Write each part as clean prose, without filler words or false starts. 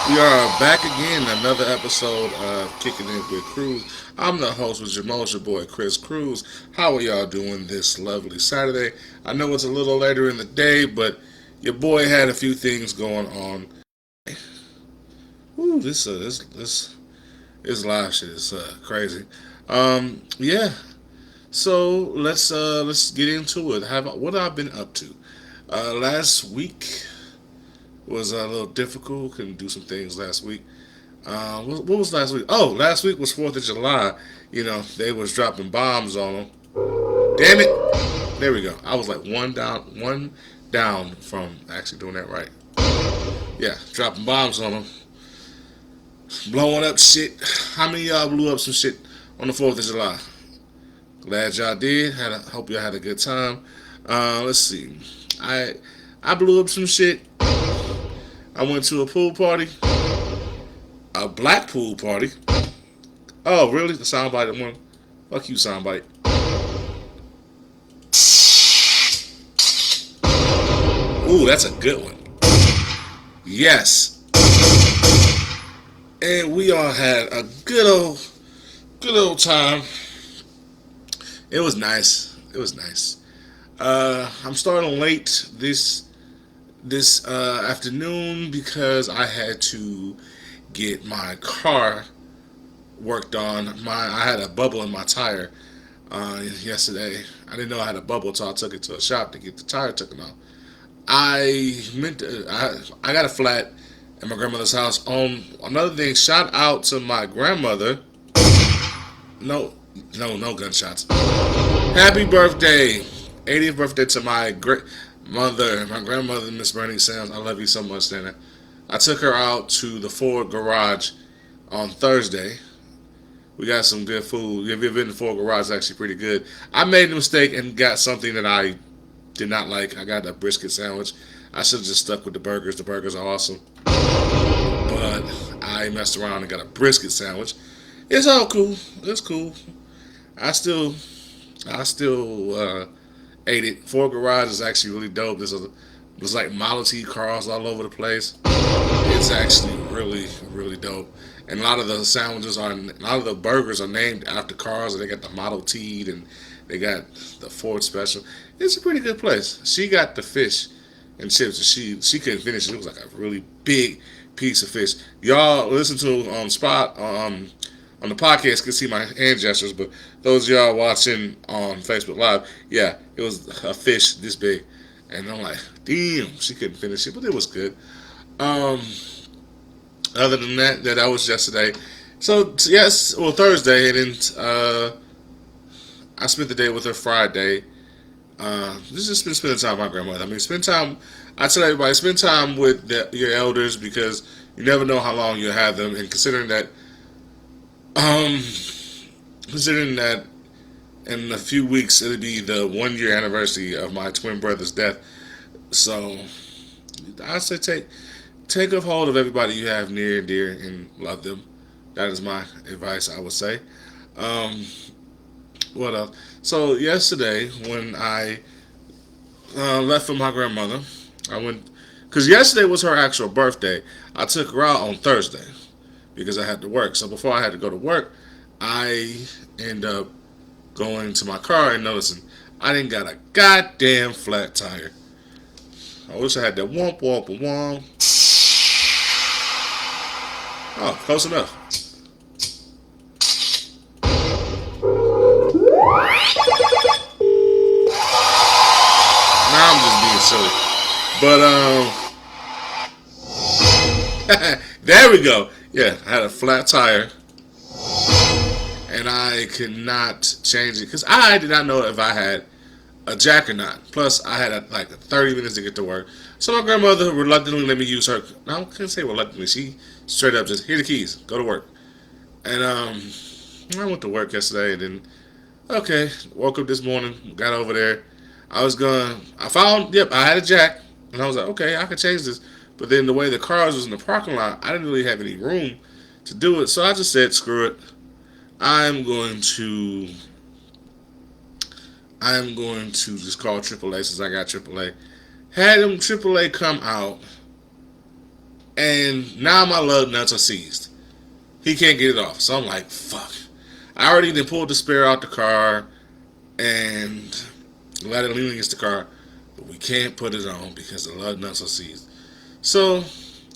We are back again, another episode of Kicking It with Cruz. I'm the host with Jamal's your boy Chris Cruz. How are y'all doing this lovely Saturday? I know it's a little later in the day, but your boy had a few things going on. Ooh, this live shit is crazy. Yeah. So let's get into it. How about what I've been up to? Last week was a little difficult. Couldn't do some things last week. What was last week? Oh, last week was 4th of July. You know, they was dropping bombs on them. Damn it! There we go. I was like one down from actually doing that right. Yeah, dropping bombs on them, blowing up shit. How many of y'all blew up some shit on the 4th of July? Glad y'all did. Hope y'all had a good time. Let's see. I I blew up some shit. I went to a pool party, a black pool party. Oh, really? The soundbite one? Fuck you, soundbite. Ooh, that's a good one. Yes. And we all had a good old time. It was nice. It was nice. I'm starting late this afternoon because I had to get my car worked on. I had a bubble in my tire yesterday. I didn't know I had a bubble until I took it to a shop to get the tire taken off. I got a flat at my grandmother's house. Another thing, shout out to my grandmother. No, no gunshots. Happy birthday, 80th birthday to my great mother, my grandmother, Miss Bernie Sams. I love you so much, Dana. I took her out to the Ford garage on Thursday. We got some good food. If you've been to Ford garage, it's actually pretty good. I made a mistake and got something that I did not like. I got a brisket sandwich. I should have just stuck with the burgers. The burgers are awesome. But I messed around and got a brisket sandwich. It's all cool. It's cool. I still I still ate it. Ford Garage is actually really dope. There's like Model T cars all over the place. It's actually really dope. And a lot of the sandwiches are, a lot of the burgers are named after cars. They got the Model T and they got the Ford Special. It's a pretty good place. She got the fish and chips. And she couldn't finish it. It was like a really big piece of fish. Y'all listen to on the podcast can see my hand gestures, but those of y'all watching on Facebook Live, yeah, it was a fish this big, and I'm like, damn, she couldn't finish it, but it was good. Um, Other than that, that was yesterday. So yes, well Thursday, and then I spent the day with her Friday. This has been spending time with my grandmother. I mean, spend time. I tell everybody, spend time with your elders because you never know how long you'll have them. And um, considering that in a few weeks it'll be the 1 year anniversary of my twin brother's death. So I say take a hold of everybody you have near and dear and love them. That is my advice. I would say. Um, what else? So yesterday when I left for my grandmother, I went because yesterday was her actual birthday. I took her out on Thursday because I had to work. So before I had to go to work, I end up going to my car and noticing I didn't got a goddamn flat tire. I wish I had that womp womp womp. Oh, close enough. Now I'm just being silly. But there we go. Yeah, I had a flat tire and I could not change it because I did not know if I had a jack or not. Plus, I had like 30 minutes to get to work. So my grandmother reluctantly let me use her. No, I can't say reluctantly. She straight up just, here the keys, go to work. And I went to work yesterday and then, okay, woke up this morning, got over there. I found, yep, I had a jack. And I was like, okay, I can change this. But then the way the cars was in the parking lot, I didn't really have any room to do it. So I just said, screw it. I'm going to I'm going to just call AAA since I got AAA. Had them AAA come out, and now my lug nuts are seized. He can't get it off. So I'm like, fuck. I already then pulled the spare out the car and let it lean against the car, but we can't put it on because the lug nuts are seized. So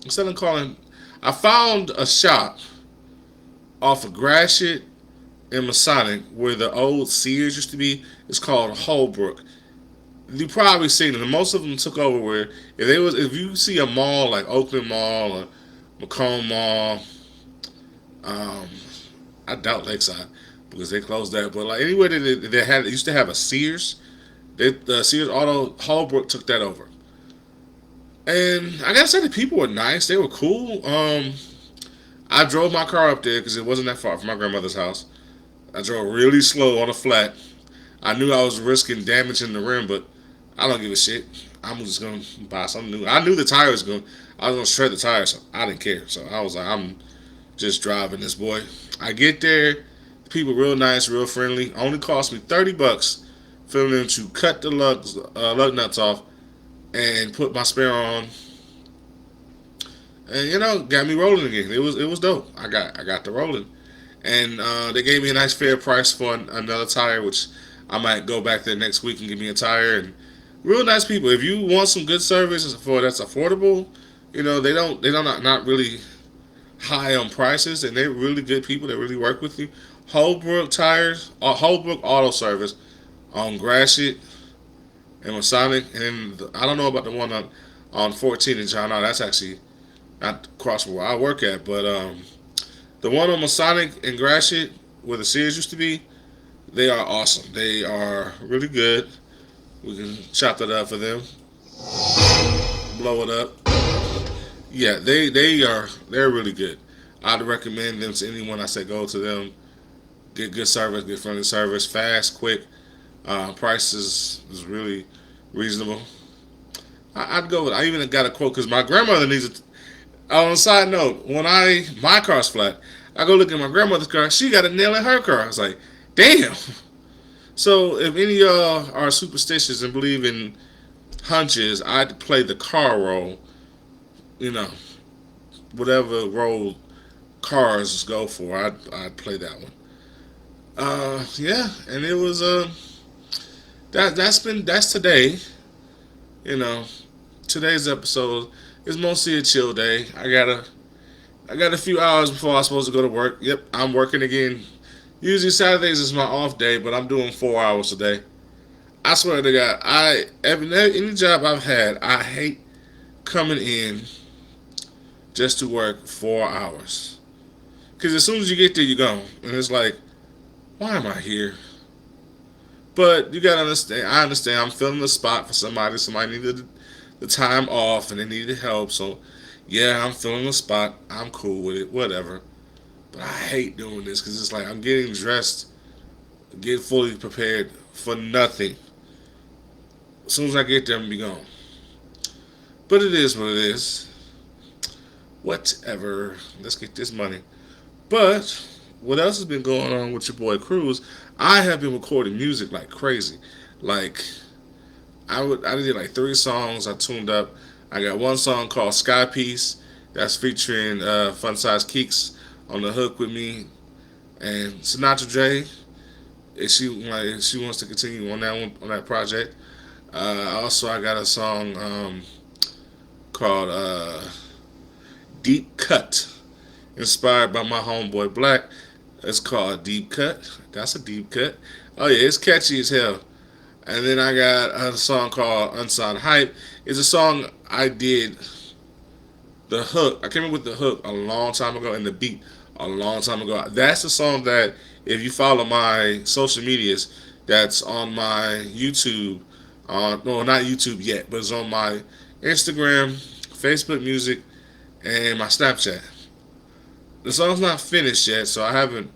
instead of calling, I found a shop off of Gratiot and Masonic where the old Sears used to be. It's called Holbrook. You probably seen it. And most of them took over where if you see a mall like Oakland Mall or Macomb Mall, um, I doubt Lakeside because they closed that. But like anywhere that they had, used to have a Sears. The Sears Auto Holbrook took that over. And I gotta say the people were nice. They were cool. I drove my car up there because it wasn't that far from my grandmother's house. I drove really slow on a flat. I knew I was risking damaging the rim, but I don't give a shit. I'm just gonna buy something new. I knew the tire was going. I was gonna shred the tire, so I didn't care. So I was like, I'm just driving this boy. I get there, people real nice, real friendly. Only cost me $30 for them to cut the lug nuts off and put my spare on, and got me rolling again. It was dope. I got to rolling, and they gave me a nice fair price for another tire, which I might go back there next week and give me a tire. And real nice people. If you want some good service for that's affordable, they don't not really high on prices, and they're really good people that really work with you. Holbrook Tires, Holbrook Auto Service on Gratiot and Masonic, and then I don't know about the one on 14 in John. That's actually not across from where I work at, but the one on Masonic and Gratiot, where the Sears used to be, they are awesome. They are really good. We can chop that up for them, blow it up. Yeah, they're really good. I'd recommend them to anyone. I say go to them. Get good service, get friendly service, fast, quick. Prices is really reasonable. I'd go with. I even got a quote because my grandmother needs it. On a side note, when my car's flat, I go look at my grandmother's car. She got a nail in her car. I was like, damn. So if any of y'all are superstitious and believe in hunches, I'd play the car role. You know, whatever role cars go for, I'd play that one. Yeah, and it was that's today. You know, today's episode is mostly a chill day. I got a few hours before I'm supposed to go to work. Yep, I'm working again. Usually Saturdays is my off day, but I'm doing 4 hours a day. I swear to God, any job I've had, I hate coming in just to work 4 hours. Because as soon as you get there, you're gone. And it's like, why am I here? But you gotta understand, I understand I'm filling the spot for somebody. Somebody needed the time off and they needed help. So, yeah, I'm filling the spot. I'm cool with it, whatever. But I hate doing this because it's like I'm getting dressed, get fully prepared for nothing. As soon as I get there, I'm gonna be gone. But it is what it is. Whatever. Let's get this money. But what else has been going on with your boy Kruz? I have been recording music like crazy. Like I did like 3 songs I tuned up. I got one song called Sky Piece that's featuring Fun Size Keeks on the hook with me and Sinatra J. If she wants to continue on that project. Also I got a song called Deep Cut, inspired by my homeboy Black. It's called Deep Cut. That's a deep cut. Oh yeah, it's catchy as hell. And then I got a song called Unsigned Hype. It's a song I did. The hook, I came up with the hook a long time ago and the beat a long time ago. That's the song that if you follow my social medias, that's on my YouTube. No, not YouTube yet, but it's on my Instagram, Facebook Music, and my Snapchat. The song's not finished yet, so I haven't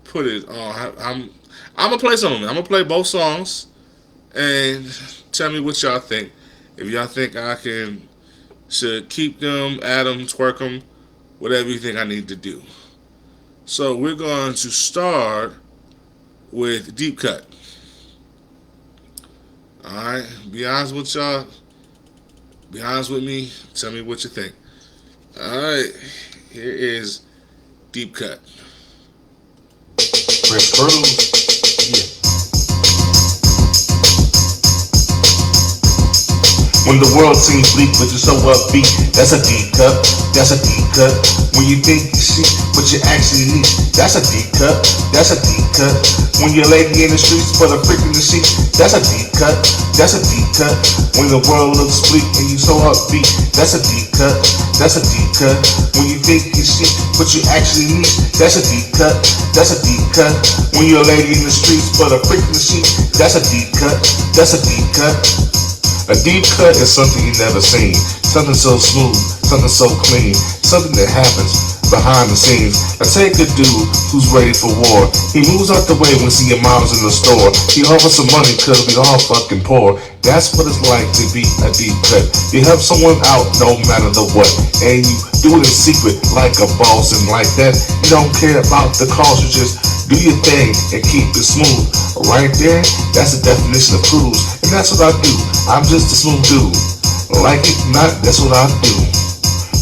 put it on. I'm gonna play some of them. I'm gonna play both songs and tell me what y'all think. If y'all think I should keep them, add them, twerk them, whatever you think I need to do. So we're going to start with Deep Cut. Alright, be honest with y'all. Be honest with me. Tell me what you think. Alright, here is Deep Cut. Kruz. When the world seems bleak, but you're so upbeat, that's a deep cut, that's a deep cut. When you think you see, but you actually need, that's a deep cut, that's a deep cut. When you're lady in the streets, but a freak in the sheets, that's a deep cut, that's a deep cut. When the world looks bleak and you so upbeat, that's a deep cut, that's a deep cut. When you think you see, but you actually need, that's a deep cut, that's a deep cut. When you're a lady in the streets, but a freak in the sheets, that's a deep cut, that's a deep cut. A deep cut is something you never seen, something so smooth, something so clean, something that happens behind the scenes. I take a dude who's ready for war. He moves out the way when seeing models in the store. He offers some money cause we all fucking poor. That's what it's like to be a deep cut. You help someone out no matter the what, and you do it in secret like a boss, and like that you don't care about the cost. You just do your thing and keep it smooth. Right there, that's the definition of kruz, and that's what I do. I'm just a smooth dude. Like it or not, that's what I do.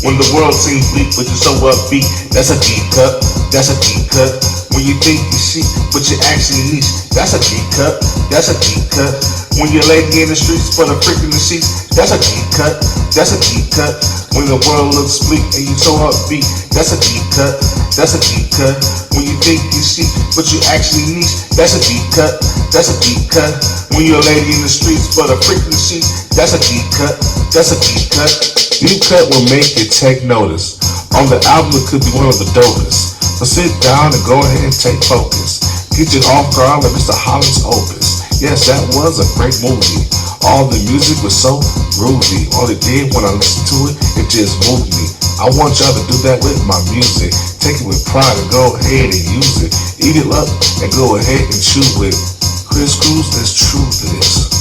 When the world seems bleak, but you're so upbeat, that's a deep cut, that's a deep cut. When you think you see, but you actually niche, that's a deep cut, that's a deep cut. When you're lady in the streets, but a freak in the sheets, that's a deep cut, that's a deep cut. When the world looks bleak and you so upbeat, that's a deep cut, that's a deep cut. When you think you see, but you actually niche, that's a deep cut, that's a deep cut. When you're a lady in the streets, but a freak in the sheets, that's a deep cut, that's a deep cut. Deep cut will make you take notice. On the album, it could be one of the dopest. So sit down and go ahead and take focus. Get you off guard like Mr. Holland's Opus. Yes, that was a great movie. All the music was so groovy. All it did when I listened to it, it just moved me. I want y'all to do that with my music. Take it with pride and go ahead and use it. Eat it up and go ahead and chew it. Kruz, there's truth to this.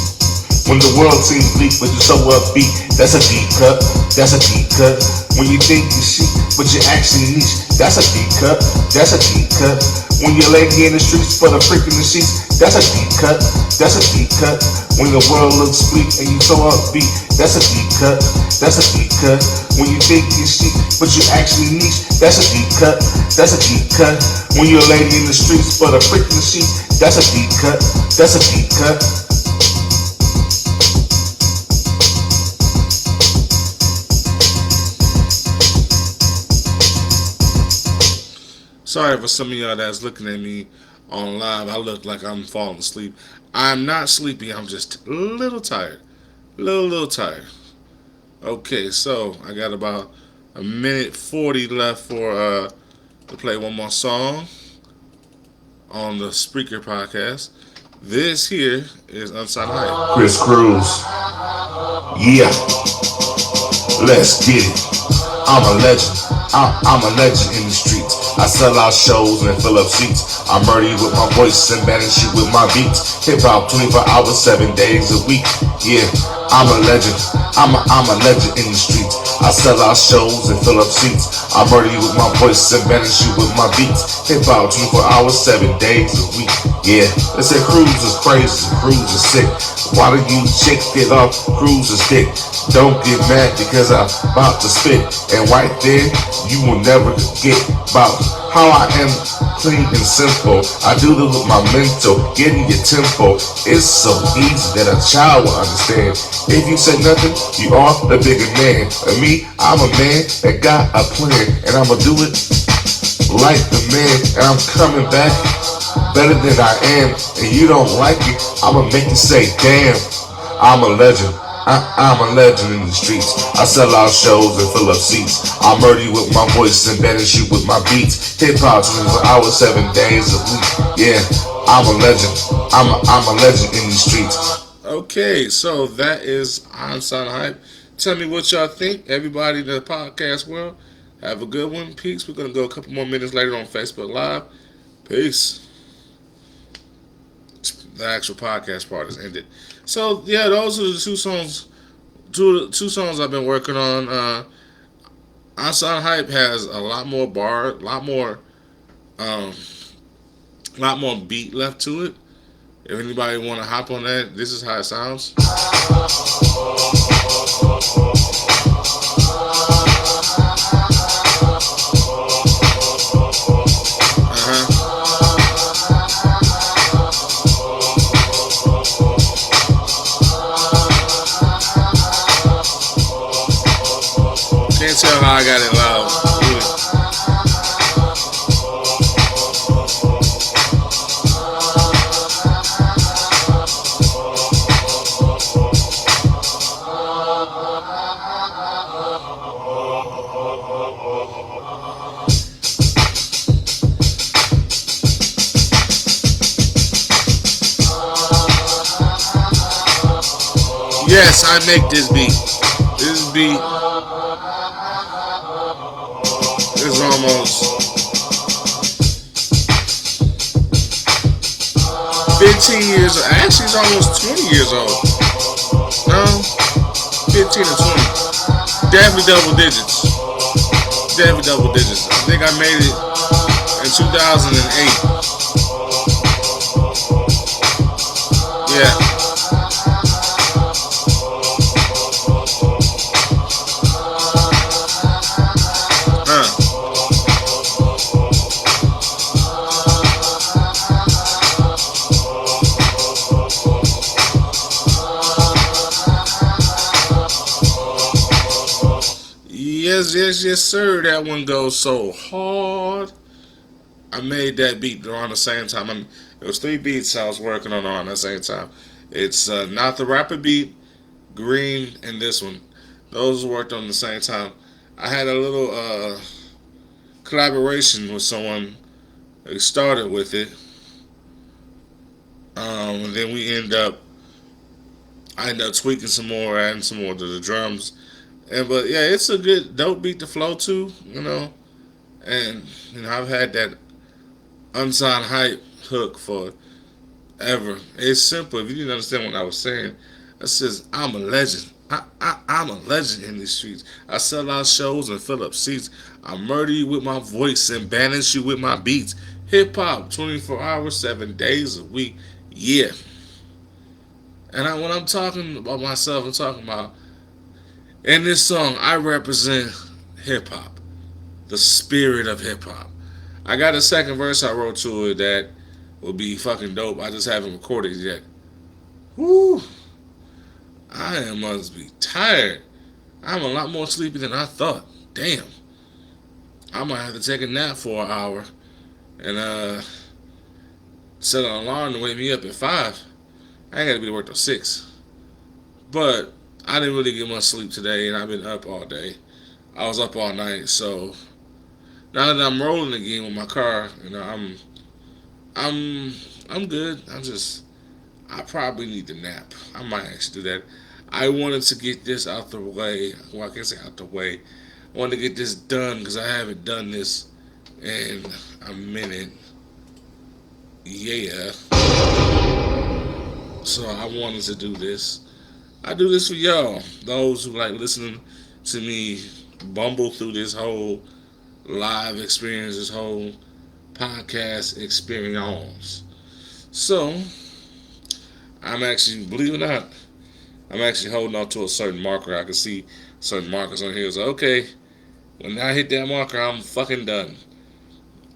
When the world seems bleak, but you're so upbeat, that's a deep cut, that's a deep cut. When you think you see, but you actually niche, that's a deep cut, that's a deep cut. When you're a lady in the streets, but a freak in the sheets, that's a deep cut, that's a deep cut. When the world looks bleak and you so upbeat, that's a deep cut, that's a deep cut. When you think you see, but you actually niche, that's a deep cut, that's a deep cut. When you're a lady in the streets, but a freak in the sheets, that's a deep cut, that's a deep cut. Sorry for some of y'all that's looking at me on live. I look like I'm falling asleep. I'm not sleepy. I'm just a little tired. Little tired. Okay, so I got about a minute 40 left for to play one more song on the Spreaker podcast. This here is Unsigned Hype. Kruz. Yeah, let's get it. I'm a legend. I'm a legend in the streets. I sell out shows and fill up seats. I murder you with my voice and banish you with my beats. Hip hop 24 hours, 7 days a week. Yeah, I'm a legend. I'm a legend in the streets. I sell out shows and fill up seats. I murder you with my voice and banish you with my beats. Hip hop 24 hours, 7 days a week. Yeah, they say Kruz is crazy, Kruz is sick. Why do you check it off? Kruz is dick. Don't get mad because I'm about to spit. And right there, you will never get about how I am clean and simple. I do this with my mental, getting your tempo. It's so easy that a child will understand. If you say nothing, you are the bigger man. And me, I'm a man that got a plan, and I'ma do it like the man. And I'm coming back better than I am. And you don't like it, I'ma make you say, damn, I'm a legend. I'm a legend in the streets. I sell out shows and fill up seats. I murder you with my voice and banish you with my beats. Hip hop 24 hours, 7 days a week. Yeah, I'm a legend. I'm a legend in the streets. Okay, so that is Unsigned Hype. Tell me what y'all think. Everybody in the podcast world, have a good one. Peace. We're going to go a couple more minutes later on Facebook Live. Peace. The actual podcast part is ended. So yeah, those are the two songs. Two songs I've been working on. Unsigned Hype has a lot more bar, um, lot more beat left to it. If anybody want to hop on that, this is how it sounds. I got it loud. Really. Yes, I make this beat. This beat is almost 15 years old. Actually, it's almost 20 years old. No, 15 or 20. Definitely double digits. Definitely double digits. I think I made it in 2008. Yeah. Uh. Yes, yes, yes, sir. That one goes so hard. I made that beat around the same time. It was three beats I was working on around the same time. It's not the rapper beat, Green, and this one. Those worked on the same time. I had a little collaboration with someone who started with it, and then I ended up tweaking some more, adding some more to the drums. And but yeah, it's a good dope beat to flow to, And I've had that unsigned hype hook for ever. It's simple. If you didn't understand what I was saying, it says I'm a legend. I'm a legend in these streets. I sell out shows and fill up seats. I murder you with my voice and banish you with my beats. Hip hop, 24 hours, 7 days a week. Yeah. When I'm talking about myself, I'm talking about in this song, I represent hip hop, the spirit of hip hop. I got a second verse I wrote to it that will be fucking dope. I just haven't recorded it yet. Woo! Must be tired. I'm a lot more sleepy than I thought. Damn. I might have to take a nap for an hour and set an alarm to wake me up at 5. I ain't got to be to work till 6. But I didn't really get much sleep today, and I've been up all day. I was up all night, so now that I'm rolling again with my car, I'm I'm good. I probably need to nap. I might actually do that. I wanted to get this out the way. Well, I can't say out the way. I wanted to get this done because I haven't done this in a minute. Yeah. So I wanted to do this. I do this for y'all, those who like listening to me bumble through this whole live experience, this whole podcast experience. So I'm actually, believe it or not, I'm actually holding on to a certain marker. I can see certain markers on here. So okay, when I hit that marker, I'm fucking done.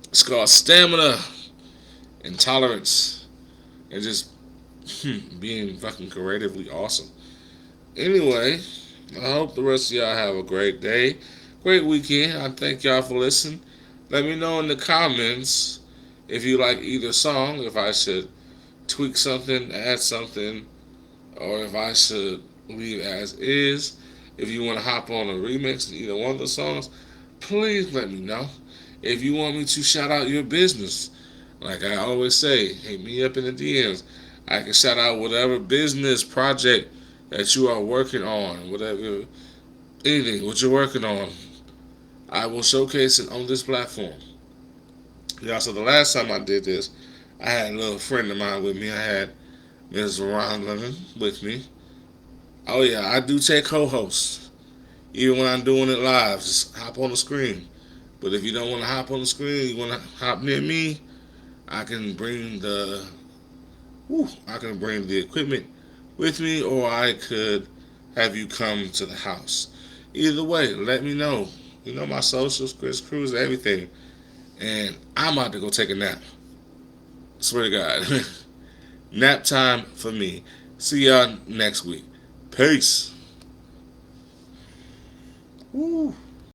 It's called stamina, intolerance, and just being fucking creatively awesome. Anyway, I hope the rest of y'all have a great day, great weekend. I thank y'all for listening. Let me know in the comments if you like either song, if I should tweak something, add something, or if I should leave as is. If you want to hop on a remix to either one of the songs, please let me know. If you want me to shout out your business, like I always say, hit me up in the DMs. I can shout out whatever business project that you are working on, whatever, anything, what you're working on. I will showcase it on this platform. Yeah, so the last time I did this, I had a little friend of mine with me. I had Ms. Ron Lennon with me. Oh yeah, I do take co-hosts. Even when I'm doing it live, just hop on the screen. But if you don't want to hop on the screen, you want to hop near me, I can bring the equipment with me, or I could have you come to the house. Either way, let me know. You know my socials, Chris Cruz, everything. And I'm about to go take a nap. Swear to God. Nap time for me. See y'all next week. Peace. Woo.